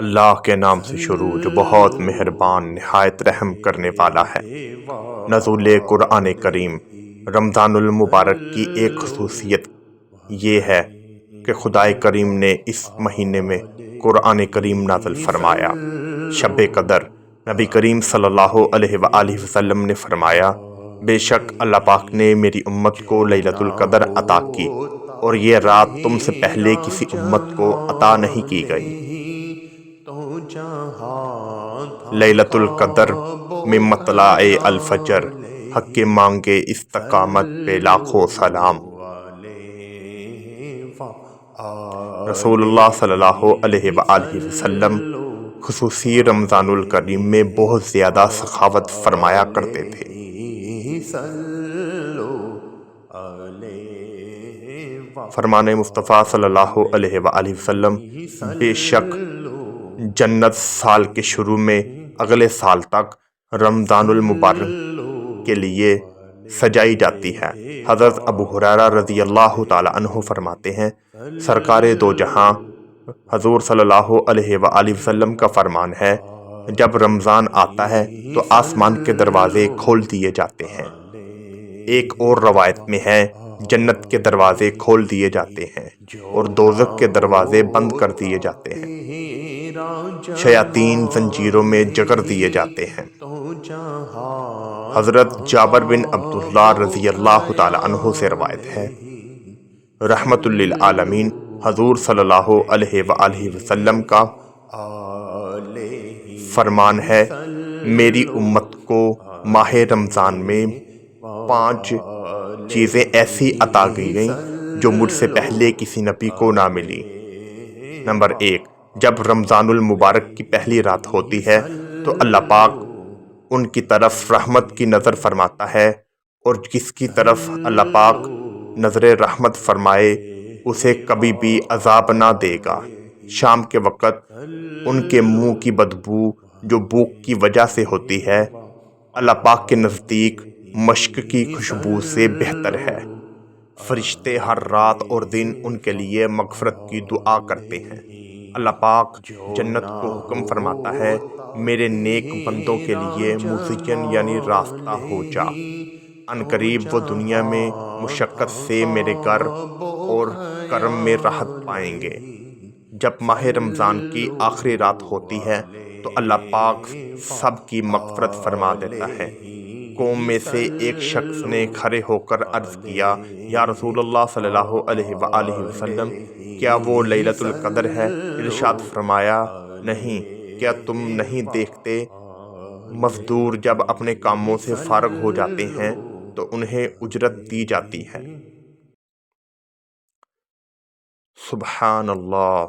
اللہ کے نام سے شروع جو بہت مہربان نہایت رحم کرنے والا ہے۔ نزول قرآن کریم۔ رمضان المبارک کی ایک خصوصیت یہ ہے کہ خدائے کریم نے اس مہینے میں قرآن کریم نازل فرمایا۔ شب قدر نبی کریم صلی اللہ علیہ وآلہ وسلم نے فرمایا، بے شک اللہ پاک نے میری امت کو لیلۃ القدر عطا کی اور یہ رات تم سے پہلے کسی امت کو عطا نہیں کی گئی۔ لیلۃ القدر میں مطلع الفجر، حق کے مانگے استقامت پہ لاکھوں سلام۔ رسول اللہ صلی اللہ علیہ وآلہ وسلم خصوصی رمضان الکریم میں بہت زیادہ سخاوت فرمایا کرتے تھے۔ فرمان مصطفیٰ صلی اللہ علیہ وآلہ وسلم، بے شک جنت سال کے شروع میں اگلے سال تک رمضان المبارک کے لیے سجائی جاتی ہے۔ حضرت ابو ہریرہ رضی اللہ تعالی عنہ فرماتے ہیں، سرکار دو جہاں حضور صلی اللہ علیہ وآلہ وسلم کا فرمان ہے، جب رمضان آتا ہے تو آسمان کے دروازے کھول دیے جاتے ہیں۔ ایک اور روایت میں ہے، جنت کے دروازے کھول دیے جاتے ہیں اور دوزخ کے دروازے بند کر دیے جاتے ہیں، شیاطین زنجیروں میں جکڑ دیے جاتے ہیں۔ حضرت جابر بن عبداللہ رضی اللہ تعالی عنہ سے روایت ہے، رحمت للعالمین حضور صلی اللہ علیہ وآلہ وسلم کا فرمان ہے، میری امت کو ماہ رمضان میں 5 چیزیں ایسی عطا کی گئیں جو مجھ سے پہلے کسی نبی کو نہ ملی۔ نمبر 1، جب رمضان المبارک کی پہلی رات ہوتی ہے تو اللہ پاک ان کی طرف رحمت کی نظر فرماتا ہے، اور جس کی طرف اللہ پاک نظر رحمت فرمائے اسے کبھی بھی عذاب نہ دے گا۔ شام کے وقت ان کے منہ کی بدبو جو بھوک کی وجہ سے ہوتی ہے، اللہ پاک کے نزدیک مشک کی خوشبو سے بہتر ہے۔ فرشتے ہر رات اور دن ان کے لیے مغفرت کی دعا کرتے ہیں۔ اللہ پاک جنت کو حکم فرماتا ہے، میرے نیک بندوں کے لیے مزین یعنی راستہ ہو جا، عنقریب وہ دنیا میں مشقت سے میرے گھر اور کرم میں راحت پائیں گے۔ جب ماہ رمضان کی آخری رات ہوتی ہے تو اللہ پاک سب کی مغفرت فرما دیتا ہے۔ قوم میں سے ایک شخص نے کھڑے ہو کر عرض کیا، یا رسول اللہ صلی اللہ علیہ وآلہ وسلم، کیا وہ لیلۃ القدر ہے؟ ارشاد فرمایا، نہیں، کیا تم نہیں دیکھتے مزدور جب اپنے کاموں سے فارغ ہو جاتے ہیں تو انہیں اجرت دی جاتی ہے۔ سبحان اللہ۔